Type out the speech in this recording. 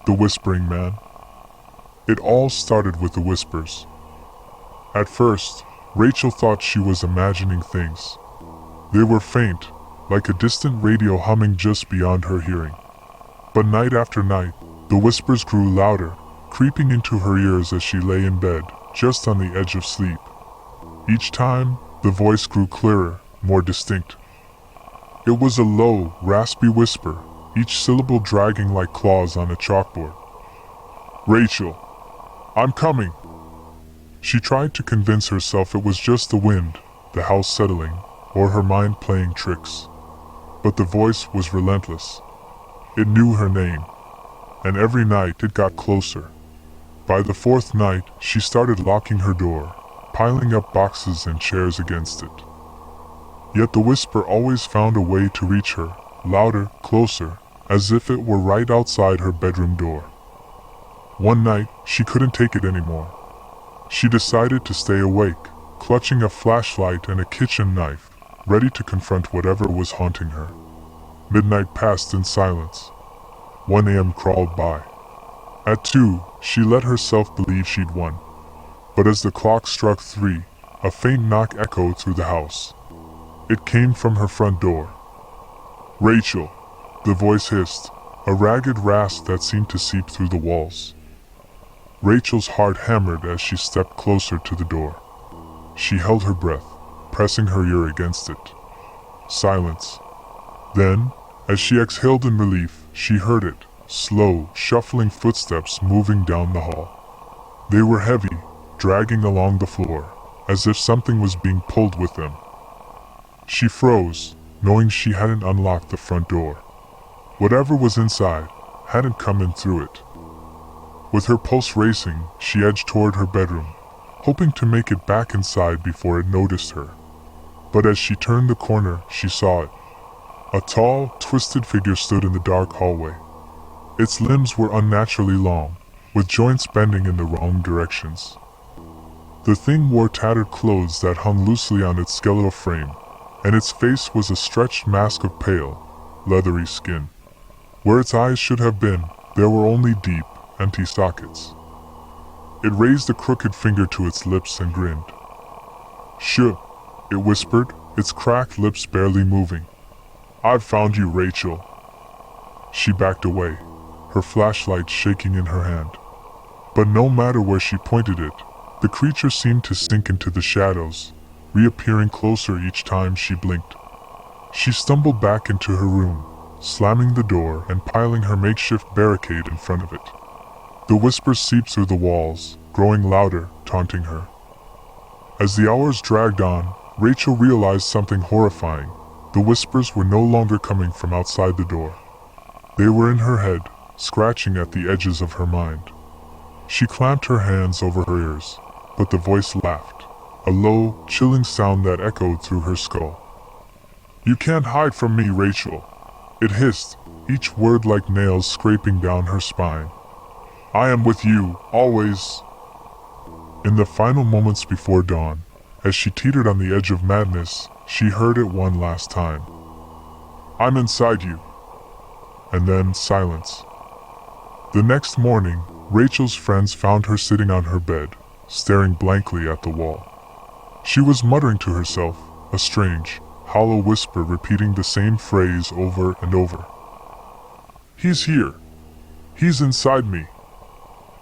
The Whispering Man. It all started with the whispers. At first, Rachel thought she was imagining things. They were faint, like a distant radio humming just beyond her hearing. But night after night, the whispers grew louder, creeping into her ears as she lay in bed, just on the edge of sleep. Each time, the voice grew clearer, more distinct. It was a low, raspy whisper, each syllable dragging like claws on a chalkboard. "Rachel, I'm coming." She tried to convince herself it was just the wind, the house settling, or her mind playing tricks. But the voice was relentless. It knew her name, and every night it got closer. By the fourth night, she started locking her door, piling up boxes and chairs against it. Yet the whisper always found a way to reach her, louder, closer, as if it were right outside her bedroom door. One night, she couldn't take it anymore. She decided to stay awake, clutching a flashlight and a kitchen knife, ready to confront whatever was haunting her. Midnight passed in silence. 1 a.m. crawled by. At 2, she let herself believe she'd won. But as the clock struck 3, a faint knock echoed through the house. It came from her front door. "Rachel," the voice hissed, a ragged rasp that seemed to seep through the walls. Rachel's heart hammered as she stepped closer to the door. She held her breath, pressing her ear against it. Silence. Then, as she exhaled in relief, she heard it, slow, shuffling footsteps moving down the hall. They were heavy, dragging along the floor, as if something was being pulled with them. She froze, knowing she hadn't unlocked the front door. Whatever was inside hadn't come in through it. With her pulse racing, she edged toward her bedroom, hoping to make it back inside before it noticed her. But as she turned the corner, she saw it. A tall, twisted figure stood in the dark hallway. Its limbs were unnaturally long, with joints bending in the wrong directions. The thing wore tattered clothes that hung loosely on its skeletal frame, and its face was a stretched mask of pale, leathery skin. Where its eyes should have been, there were only deep, empty sockets. It raised a crooked finger to its lips and grinned. "Shh," it whispered, its cracked lips barely moving. "I've found you, Rachel." She backed away, her flashlight shaking in her hand. But no matter where she pointed it, the creature seemed to sink into the shadows, reappearing closer each time she blinked. She stumbled back into her room, slamming the door and piling her makeshift barricade in front of it. The whispers seeped through the walls, growing louder, taunting her. As the hours dragged on, Rachel realized something horrifying. The whispers were no longer coming from outside the door. They were in her head, scratching at the edges of her mind. She clamped her hands over her ears, but the voice laughed, a low, chilling sound that echoed through her skull. "You can't hide from me, Rachel," it hissed, each word like nails scraping down her spine. "I am with you, always." In the final moments before dawn, as she teetered on the edge of madness, she heard it one last time. "I'm inside you." And then silence. The next morning, Rachel's friends found her sitting on her bed, staring blankly at the wall. She was muttering to herself, a strange, hollow whisper repeating the same phrase over and over. "He's here. He's inside me."